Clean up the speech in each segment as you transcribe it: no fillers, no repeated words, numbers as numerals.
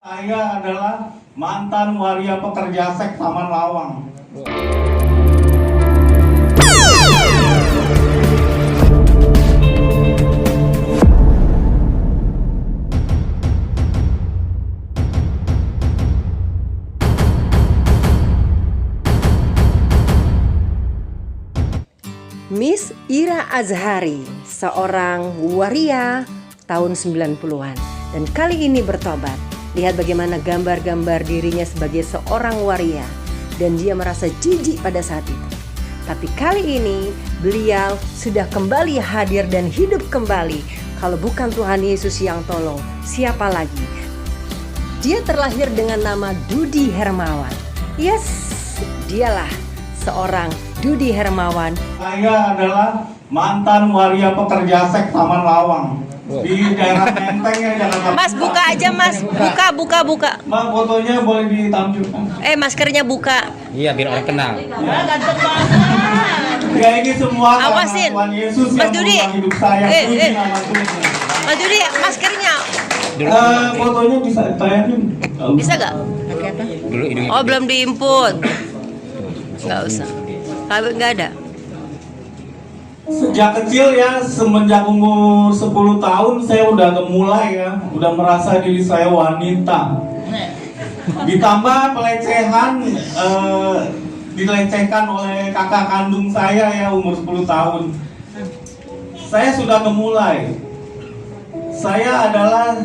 Saya adalah mantan waria pekerja seks Taman Lawang. Miss Ira Azhari, seorang waria tahun 90-an, dan kali ini bertobat. Lihat bagaimana gambar-gambar dirinya sebagai seorang waria, dan dia merasa jijik pada saat itu. Tapi kali ini beliau sudah kembali hadir dan hidup kembali. Kalau bukan Tuhan Yesus yang tolong, siapa lagi? Dia terlahir dengan nama Dudy Hermawan. Yes, dialah seorang Dudy Hermawan. Saya adalah mantan waria pekerja seks Taman Lawang di daerah Menteng ya, Jakarta. Mas, buka aja Mas, buka. Mbak, fotonya boleh ditampilkan. Maskernya buka. Iya, biar orang kenal. Ya, ini semua Awasin. Tuhan Yesus Mas yang Dudy. merubah hidup saya. Dudy nama Tuhan. Mas Dudy, maskernya Fotonya bisa tayangin. bisa gak? Dulu hidungnya. Oh, belum diinput. Nggak usah. Kalau nggak ada. Sejak kecil ya, semenjak umur 10 tahun saya udah mulai ya, udah merasa diri saya wanita. Ditambah pelecehan, dilecehkan oleh kakak kandung saya ya, umur 10 tahun. Saya sudah memulai. Saya adalah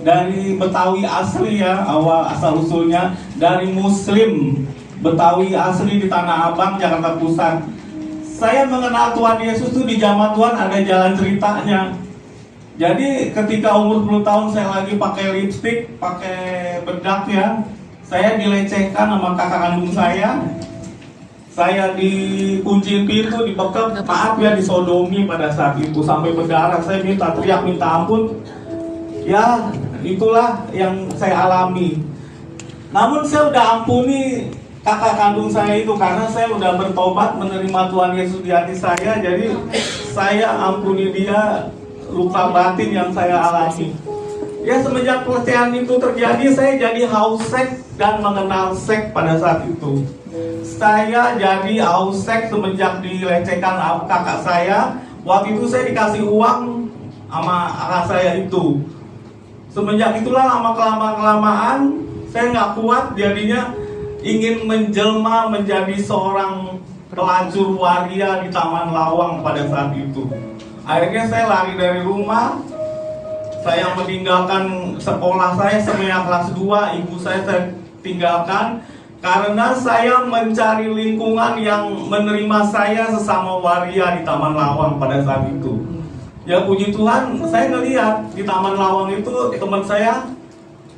dari Betawi asli ya, awal asal usulnya dari Muslim Betawi asli di Tanah Abang, Jakarta Pusat. Saya mengenal Tuhan Yesus tuh di zaman Tuhan ada jalan ceritanya. Jadi ketika umur 10 tahun saya lagi pakai lipstik, pakai bedak ya, saya dilecehkan sama kakak kandung saya. Saya dikunciin pintu, dibekap, maaf ya, disodomi pada saat itu sampai berdarah. Saya minta teriak, minta ampun. Ya, itulah yang saya alami. Namun saya udah ampuni kakak kandung saya itu karena saya udah bertobat menerima Tuhan Yesus di hati saya. Jadi saya ampuni dia luka batin yang saya alami. Ya, semenjak pelecehan itu terjadi, saya jadi haus seks dan mengenal seks pada saat itu. Saya jadi haus seks semenjak dilecehkan kakak saya. Waktu itu saya dikasih uang sama kakak saya itu. Semenjak itulah lama kelamaan saya nggak kuat, jadinya ingin menjelma menjadi seorang pelacur waria di Taman Lawang pada saat itu. Akhirnya saya lari dari rumah. Saya meninggalkan sekolah saya semenjak kelas 2. Ibu saya tinggalkan karena saya mencari lingkungan yang menerima saya sesama waria di Taman Lawang pada saat itu. Ya, puji Tuhan, saya ngelihat di Taman Lawang itu teman saya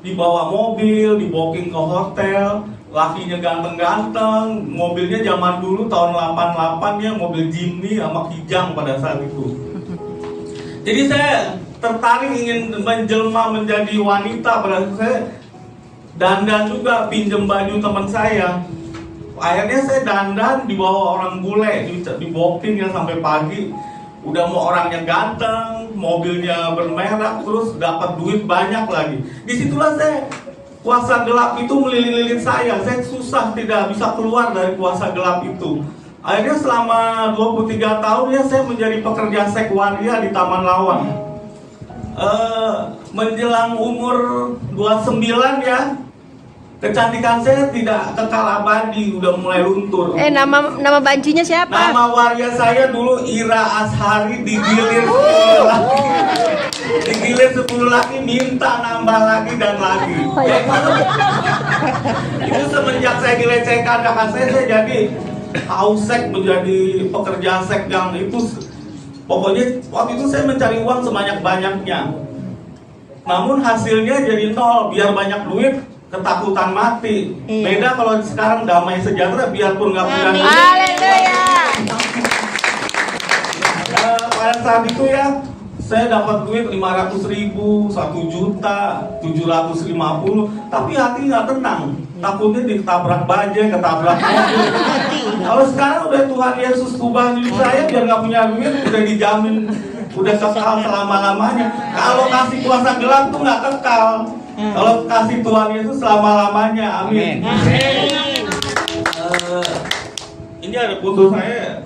dibawa mobil, dibawa ke hotel, lakinya ganteng-ganteng, mobilnya zaman dulu tahun 88 ya, mobil Jimny sama Kijang pada saat itu. Jadi saya tertarik ingin menjelma menjadi wanita pada saat saya dandan juga, pinjem baju teman saya. Akhirnya saya dandan dibawa orang bule, diboking ya sampai pagi. Udah mau orangnya ganteng, mobilnya bermerek, terus dapat duit banyak lagi. Disitulah saya, kuasa gelap itu melilit-lilit saya susah tidak bisa keluar dari kuasa gelap itu. Akhirnya selama 23 tahun ya saya menjadi pekerja seks waria di Taman Lawang. Menjelang umur 29 ya, kecantikan saya tidak kekal abadi, udah mulai luntur. Nama bancinya siapa? Nama waria saya dulu Ira Azhari, digilir 10 lagi. Digilir 10 lagi, minta nambah lagi dan lagi. Itu semenjak saya dilecehkan kakak saya jadi haus seks, menjadi pekerja seks yang itu. Pokoknya waktu itu saya mencari uang sebanyak-banyaknya. Namun hasilnya jadi nol, biar banyak duit ketakutan mati. Beda kalau sekarang damai sejahtera, biarpun nggak punya duit. Haleluya. Pada saat itu ya, saya dapat duit 500.000, 1.750.000, tapi hati nggak tenang. Takutnya ditabrak bajai, ketabrak mobil. Kalau sekarang udah Tuhan Yesus ubah hidup saya, biar nggak punya duit, udah dijamin, udah kekal selama-lamanya. Kalau kasih kuasa gelap tuh nggak kekal. Kalau kasih Tuhan Yesus selama-lamanya, amin. Ini ada foto saya.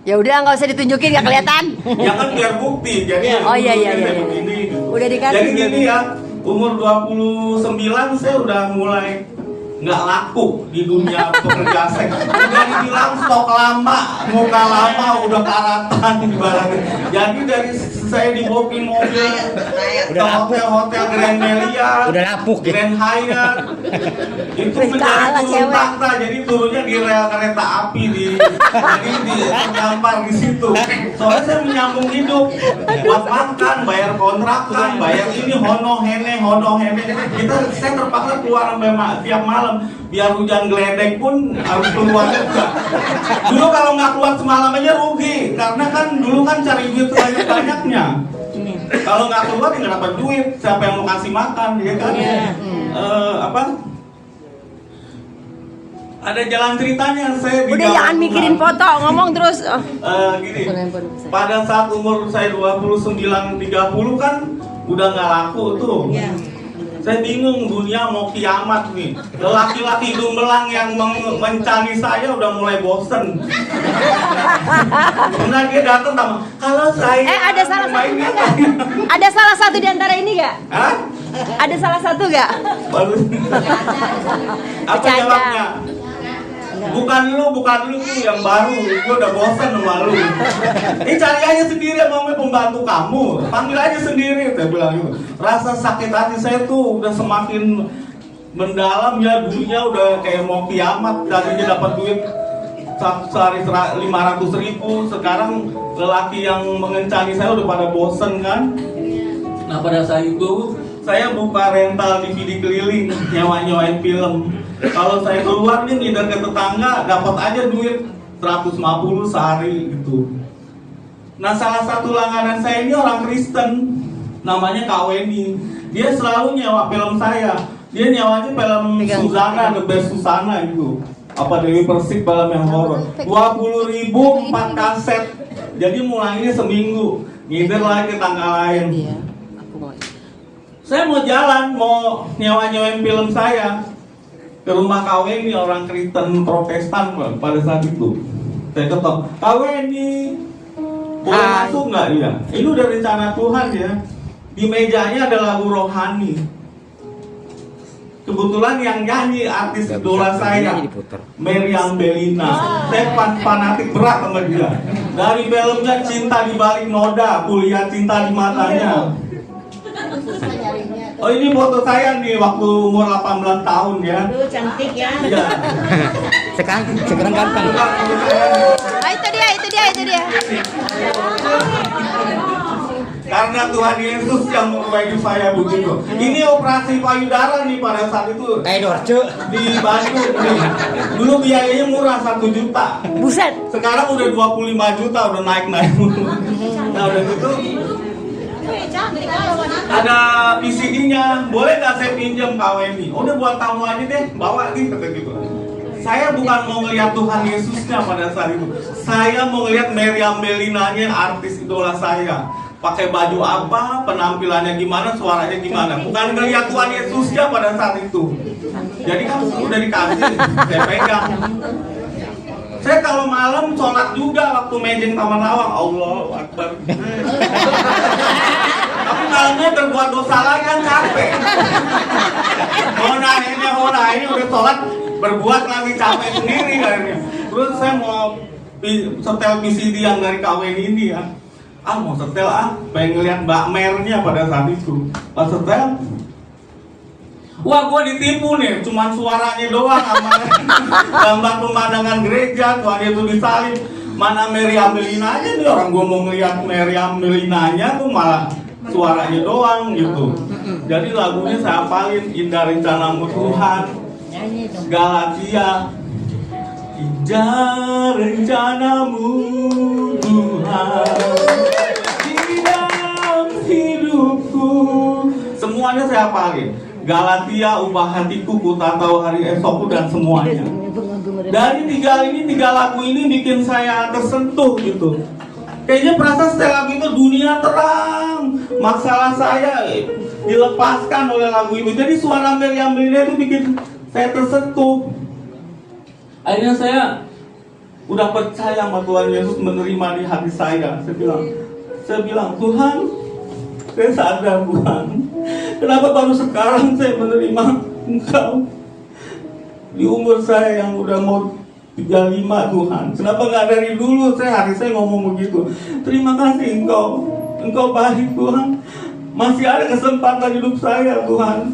Ya udah nggak usah ditunjukin, nggak kelihatan. Ya kan biar bukti. Jadi Oh iya. begini, gitu. Udah dikasih. Jadi gini ya, umur 29 saya udah mulai nggak laku di dunia pekerja seks. Udah dibilang stok lama, muka lama, udah karatan ibaratnya. Jadi dari saya dibawain mobil ke hotel-hotel Grand Melia, Udah lapuk gitu. Grand Hyatt, itu menjadi Kalah turun cewek. takhta. Jadi turunnya di rel kereta api jadi terdampar di situ. Soalnya saya menyambung hidup, buat makan, bayar kontrakan, bayar ini hono hene. Saya terpaksa keluar sampai tiap malam. Biar hujan geledek pun harus keluar juga. Dulu kalau nggak keluar semalam aja rugi, karena kan dulu kan cari duit banyak-banyaknya. Kalau nggak keluar ya nggak dapat duit. Siapa yang mau kasih makan, ya kan? Ada jalan ceritanya saya. Udah jangan mikirin foto, ngomong terus. Gini, pada saat umur saya 29-30 kan udah nggak laku tuh. Saya bingung, dunia mau kiamat nih. Laki-laki hidung belang yang mencari saya udah mulai bosen. Karena dia datang sama, kalau saya Ada salah satu di antara ini nggak? Hah? Ada salah satu nggak? Baru. Apa Bercanda. jawabnya? Bukan lu tuh yang baru, gua udah bosan sama lu. Cari aja sendiri sama pembantu kamu, panggil aja sendiri, saya bilang gitu. Rasa sakit hati saya tuh udah semakin mendalam ya, dunia udah kayak mau kiamat. Tadinya dapat duit sehari 500.000, sekarang lelaki yang mengencani saya udah pada bosen kan. Nah pada saat itu saya buka rental DVD keliling, nyewain film. Kalau saya keluar nih ngider ke tetangga, dapat aja duit 150 sehari gitu. Nah salah satu langganan saya ini orang Kristen, namanya Kak Weni. Dia selalu nyewa film saya. Dia nyewanya film Susana, The Best Susana gitu. Apa Dewi Persik, film yang horor. 20.000 4 kaset. Jadi mulai ini seminggu. Ngider lagi tanggal lain. Saya mau jalan, mau nyewain film saya ke rumah KW ini orang Kristen Protestan pada saat itu. Saya ketok, KW ini boleh masuk nggak ya? Ini udah rencana Tuhan ya. Di mejanya ada lagu rohani. Kebetulan yang nyanyi artis idola saya, Meriam Bellina. Saya fanatik berat sama dia. Dari filmnya Cinta di Balik Noda, Kuliah Cinta di Matanya. Oh ini foto saya nih waktu umur 18 tahun ya. Aduh cantik ya. Iya. Sekarang ganteng. Itu dia. Karena Tuhan Yesus yang memperbaiki saya begitu. Ini operasi payudara nih pada saat itu. Kayak Dorce. Di Bandung nih. Dulu biayanya murah 1 juta. Buset. Sekarang udah 25 juta, udah naik. Nah udah gitu. Ada PCD-nya, boleh nggak saya pinjam KWNI? Udah buat kamu aja deh, bawa nih kata gitu. Saya bukan mau ngeliat Tuhan Yesusnya pada saat itu. Saya mau ngeliat Meriam Bellinanya, artis idola saya. Pakai baju apa, penampilannya gimana, suaranya gimana. Bukan ngeliat Tuhan Yesusnya pada saat itu. Jadi kan udah dikasih, saya pegang. Saya kalau malam sholat juga waktu mejeng Taman Lawang, Allahu Akbar. Tapi malamnya berbuat dosa lagi kan capek. Hona ini udah sholat berbuat lagi capek sendiri kayaknya. Terus saya mau setel PCD yang dari KWN ini ya. Mau setel pengen ngeliat Mbak Mernya pada saat itu. Pas setel, wah gua ditipu nih, cuman suaranya doang sama gambar pemandangan gereja, Tuhan Yesus disalib. Mana Meriam Bellinanya nih, orang gua mau ngeliat Meriam Bellinanya tuh malah suaranya doang gitu. Jadi lagunya saya hafalin, Indah Rencanamu Tuhan, Galatia. Indah rencanamu Tuhan di dalam hidupku. Semuanya saya hafalin. Galatia, ubah hatiku, ku tak tahu hari esokku, dan semuanya. Dari tiga lagu ini bikin saya tersentuh gitu. Kayaknya perasaan setelah lagu itu dunia terang. Masalah saya dilepaskan oleh lagu itu. Jadi suara Meriam Belina itu bikin saya tersentuh. Akhirnya saya udah percaya sama Tuhan Yesus, menerima di hati saya. Saya bilang, Tuhan, saya sadar Tuhan, kenapa baru sekarang saya menerima Engkau di umur saya yang udah mau 35 Tuhan. Kenapa nggak dari dulu hari saya ngomong begitu. Terima kasih Engkau baik Tuhan. Masih ada kesempatan hidup saya Tuhan.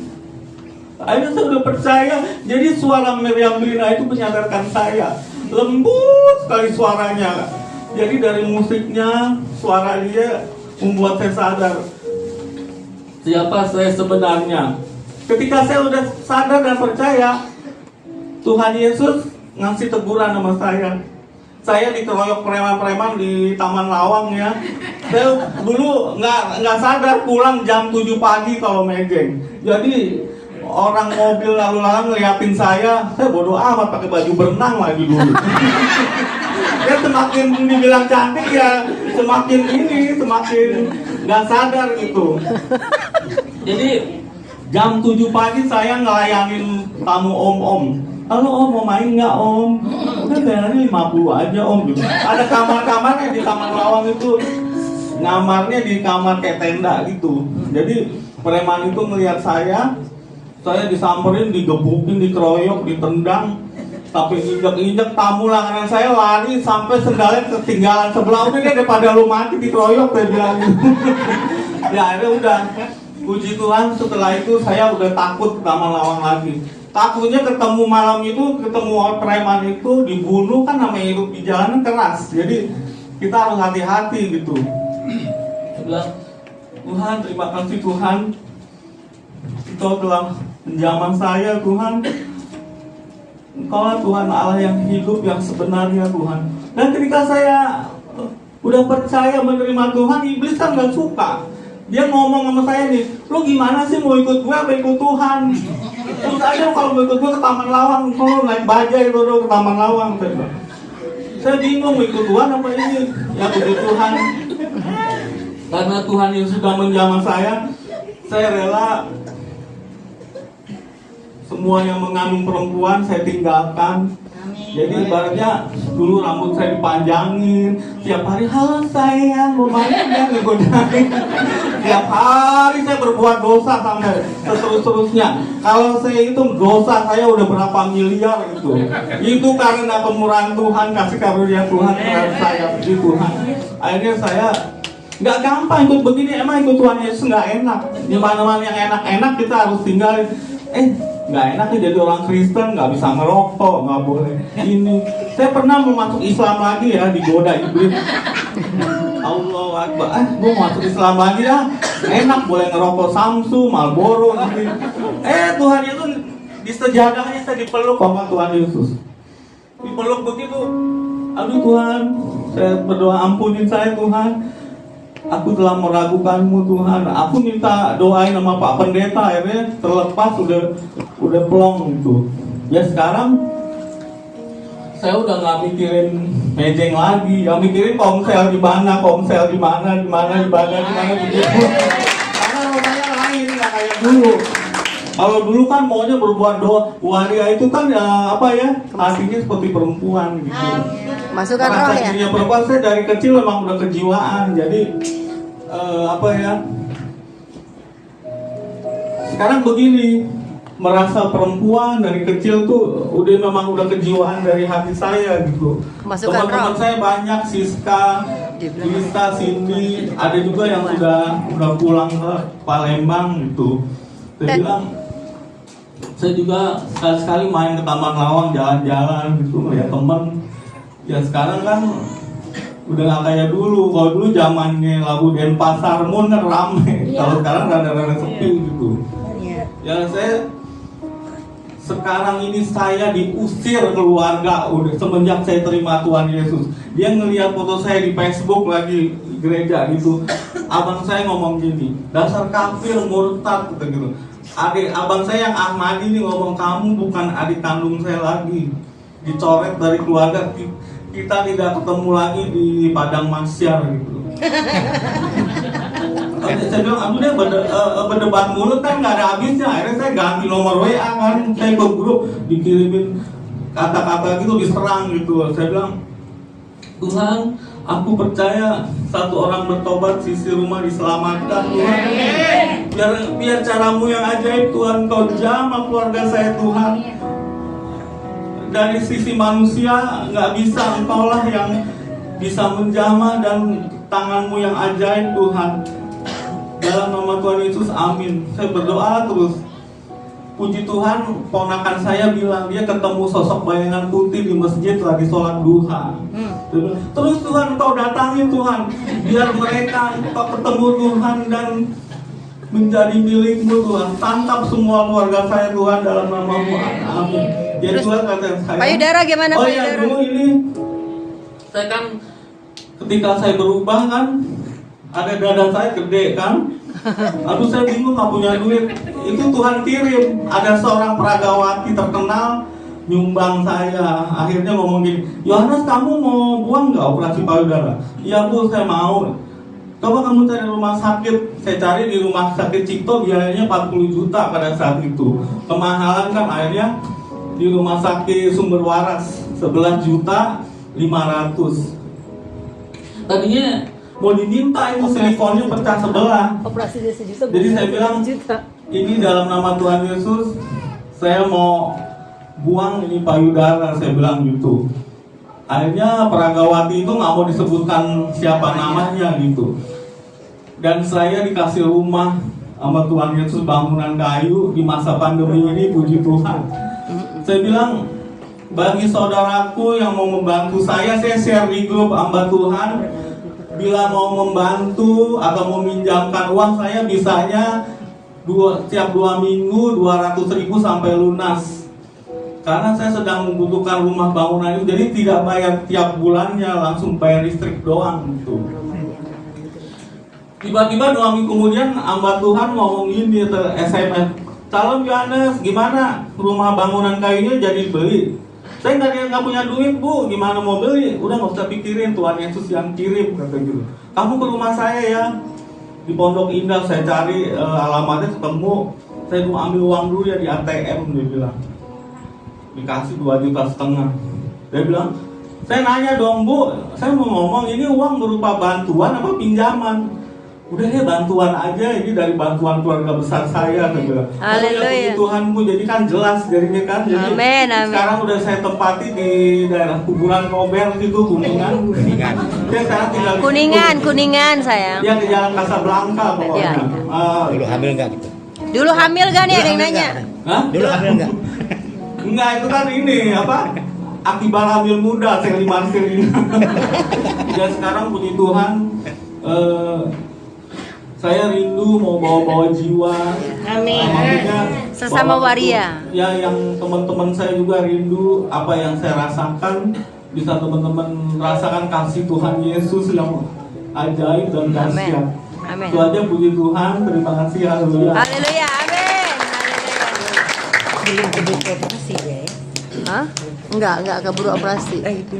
Akhirnya saya udah percaya. Jadi suara Meriam Belina itu menyadarkan saya. Lembut sekali suaranya. Jadi dari musiknya, suara dia membuat saya sadar siapa saya sebenarnya. Ketika saya udah sadar dan percaya, Tuhan Yesus ngasih teguran sama saya. Saya dikeroyok preman-preman di Taman Lawang ya. Saya dulu nggak sadar, pulang jam 7 pagi kalau megeng. Jadi orang mobil lalu lalang ngeliatin saya bodoh amat pakai baju berenang lagi dulu. Ya semakin dibilang cantik ya semakin nggak sadar gitu. Jadi jam 7 pagi saya ngelayanin tamu om. Halo om, mau main nggak om? Udah bayarnya 50 aja om. Gitu. Ada kamar-kamarnya di Taman Lawang itu. Ngamarnya di kamar kayak tenda gitu. Jadi preman itu ngeliat saya disamperin, digebukin, dikeroyok, ditendang, sampai injek tamu langganan saya lari sampai sendalnya ketinggalan sebelah. Udah daripada lu mati dikeroyok, saya bilang. Ya akhirnya udah, puji Tuhan setelah itu saya udah takut ke Taman Lawang lagi. Takutnya ketemu malam itu, ketemu preman itu dibunuh, kan namanya hidup di jalanan keras. Jadi kita harus hati-hati gitu. Saya bilang, Tuhan terima kasih Tuhan, Engkau telah menjamah saya Tuhan. Engkaulah Tuhan Allah yang hidup, yang sebenarnya Tuhan. Dan ketika saya udah percaya menerima Tuhan, iblis kan gak suka. Dia ngomong sama saya nih, lu gimana sih mau ikut gue apa ikut Tuhan? Terus aja kalau mau ikut gue ke Taman Lawang, kalau naik bajai itu ke Taman Lawang. Saya bingung mau ikut Tuhan apa ini? Ya puji Tuhan. Karena Tuhan yang sudah menjamah saya rela semua yang mengandung perempuan saya tinggalkan. Jadi ibaratnya dulu rambut saya dipanjangin, tiap hari halo sayang, mau main nggak, ngegodain. Tiap hari saya berbuat dosa sampai seterus-terusnya. Kalau saya hitung dosa saya udah berapa miliar itu. Itu karena kemurahan Tuhan, kasih karunia Tuhan terhadap saya, puji Tuhan. Akhirnya saya nggak gampang ikut begini, emang ikut Tuhan Yesus nggak enak. Di mana-mana yang enak-enak kita harus tinggalin. Nggak enak nih jadi orang Kristen, nggak bisa ngerokok, nggak boleh ini. Saya pernah mau masuk Islam lagi ya, digoda iblis. Allah Akbar, gue mau masuk Islam lagi ya, enak boleh ngerokok Samsu, Marlboro gitu. Tuhan Yesus di sejadahnya saya dipeluk sama Tuhan Yesus. Dipeluk begitu, aduh Tuhan, saya berdoa ampunin saya Tuhan. Aku telah meragukanmu Tuhan. Aku minta doain sama Pak Pendeta, akhirnya terlepas udah plong gitu. Ya sekarang saya udah nggak mikirin mejeng lagi, yang mikirin komsel di mana begitu. Karena rumahnya lain, nggak kayak dulu. Kalau dulu kan maunya berbuat doa, waria itu kan hatinya seperti perempuan gitu. Masukkan roh ya. Dirinya perempuan, saya dari kecil memang udah kejiwaan. Jadi sekarang begini, merasa perempuan dari kecil tuh udah kejiwaan dari hati saya gitu. Teman-teman saya banyak, Siska, Cindy, ada juga yang udah pulang ke Palembang gitu. Saya juga sekali-sekali main ke Taman Lawang, jalan-jalan gitu, ngeliat temen. Ya sekarang kan udah gak kayak dulu. Kalau dulu zamannya lagu Denpasar Moon kan rame. Kalau sekarang rada-rada sepi gitu. Ya sekarang ini saya diusir keluarga udah semenjak saya terima Tuhan Yesus. Dia ngelihat foto saya di Facebook lagi gereja gitu. Abang saya ngomong gini, dasar kafir, murtad gitu. Abang saya yang Ahmadi ini ngomong, kamu bukan adik kandung saya lagi. Dicoret dari keluarga, kita tidak ketemu lagi di padang mahsyar gitu. Saya bilang, aduh deh berdebat mulut kan nggak ada habisnya. Akhirnya saya ganti nomor WA kan, saya ke grup dikirimin kata-kata gitu, diserang gitu. Saya bilang, Tuhan, aku percaya satu orang bertobat, sisi rumah diselamatkan Tuhan. Biar caramu yang ajaib Tuhan, Kau jamah keluarga saya Tuhan. Dari sisi manusia nggak bisa, Engkaulah yang bisa menjamah dan tanganmu yang ajaib Tuhan. Dalam nama Tuhan Yesus, amin. Saya berdoa terus. Puji Tuhan, ponakan saya bilang dia ketemu sosok bayangan putih di masjid lagi sholat duha. Terus Tuhan, Kau datangi Tuhan, biar mereka ketemu Tuhan dan menjadi milikmu Tuhan. Tangkap semua keluarga saya Tuhan dalam nama-Mu, amin. Jadi Tuhan kata saya, Payudara gimana oh payudara? ya dulu ini, saya kan ketika saya berubah kan, ada dada saya gede kan. Aduh saya bingung nggak punya duit. Itu Tuhan kirim, ada seorang peragawati terkenal nyumbang saya. Akhirnya ngomong gini, Yohanes kamu mau buang nggak operasi payudara? Iya Bu, saya mau. Coba kamu cari rumah sakit. Saya cari di rumah sakit Cipto, biayanya 40 juta pada saat itu. Kemahalan kan, akhirnya di rumah sakit Sumber Waras 11 juta 500. Tadinya mau diminta itu silikonnya pecah sebelah. Operasinya sejuta. Jadi saya bilang, ini dalam nama Tuhan Yesus, saya mau buang ini payudara, saya bilang gitu. Akhirnya peragawati itu nggak mau disebutkan siapa namanya gitu. Dan saya dikasih rumah sama Tuhan Yesus, bangunan kayu di masa pandemi ini, puji Tuhan. Saya bilang, bagi saudaraku yang mau membantu saya share di grup hamba Tuhan. Bila mau membantu atau meminjamkan uang, saya bisanya tiap 2 minggu 200.000 sampai lunas. Karena saya sedang membutuhkan rumah bangunan itu, jadi tidak bayar tiap bulannya, langsung bayar listrik doang gitu. Tiba-tiba 2 minggu kemudian hamba Tuhan ngomongin di SMS, Calon Yohanes, gimana rumah bangunan kayunya jadi beli? Saya nggak punya duit Bu, gimana mau beli? Udah nggak usah pikirin, Tuhan Yesus yang kirim, kata gitu. Kamu ke rumah saya ya, di Pondok Indah. Saya cari alamatnya, ketemu. Saya mau ambil uang dulu ya di ATM, dia bilang. Dikasih 2,5 juta. Dia bilang, saya nanya dong Bu, saya mau ngomong ini uang berupa bantuan apa pinjaman? Udah ya bantuan aja, ini dari bantuan keluarga besar saya. Dia bilang, Haleluya. Tuhan Bu, jadi kan jelas jadinya kan. Jadi Amin, amin. sekarang udah saya tempati di daerah kuburan Kober itu, Kuningan. Dia sekarang tinggal di Kuningan sayang. dia di Jalan Casablanca pokoknya. Iya. Dulu hamil nggak gitu? Dulu hamil gak nih, ada yang nanya? Hah? Dulu hamil nggak? Enggak, itu kan ini apa? Akibat hamil muda, saya limansir ini. Dan sekarang puji Tuhan, saya rindu mau bawa-bawa jiwa. Amin. Maksudnya Sesama bawa waria. itu, ya yang teman-teman saya juga rindu apa yang saya rasakan, bisa teman-teman rasakan kasih Tuhan Yesus yang ajaib dan dahsyat. Amin. Itu aja, puji Tuhan, terima kasih, haleluya. Haleluya, amin. Belum keburu operasi ya? Hah? Enggak keburu operasi. Itu.